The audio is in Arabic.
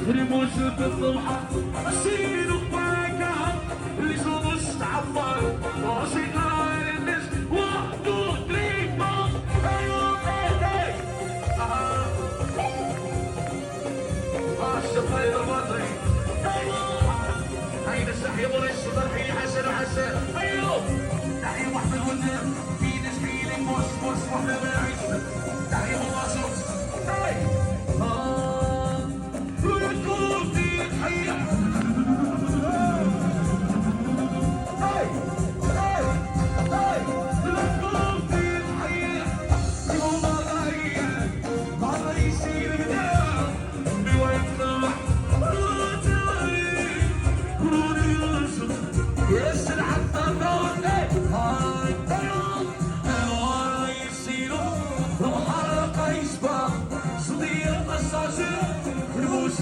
رموش بالضبحة السين وفاكهة اللي صوت تعبر موسيقى للناس 1 2 3 4 ايوه ايه الشفاير الماضي ايوه هيدا تحية بوليس تحية حسن وحسن ايوه تحية واحد الودن في ناس حيلي موس موس واحدة بعيد تحية مواصل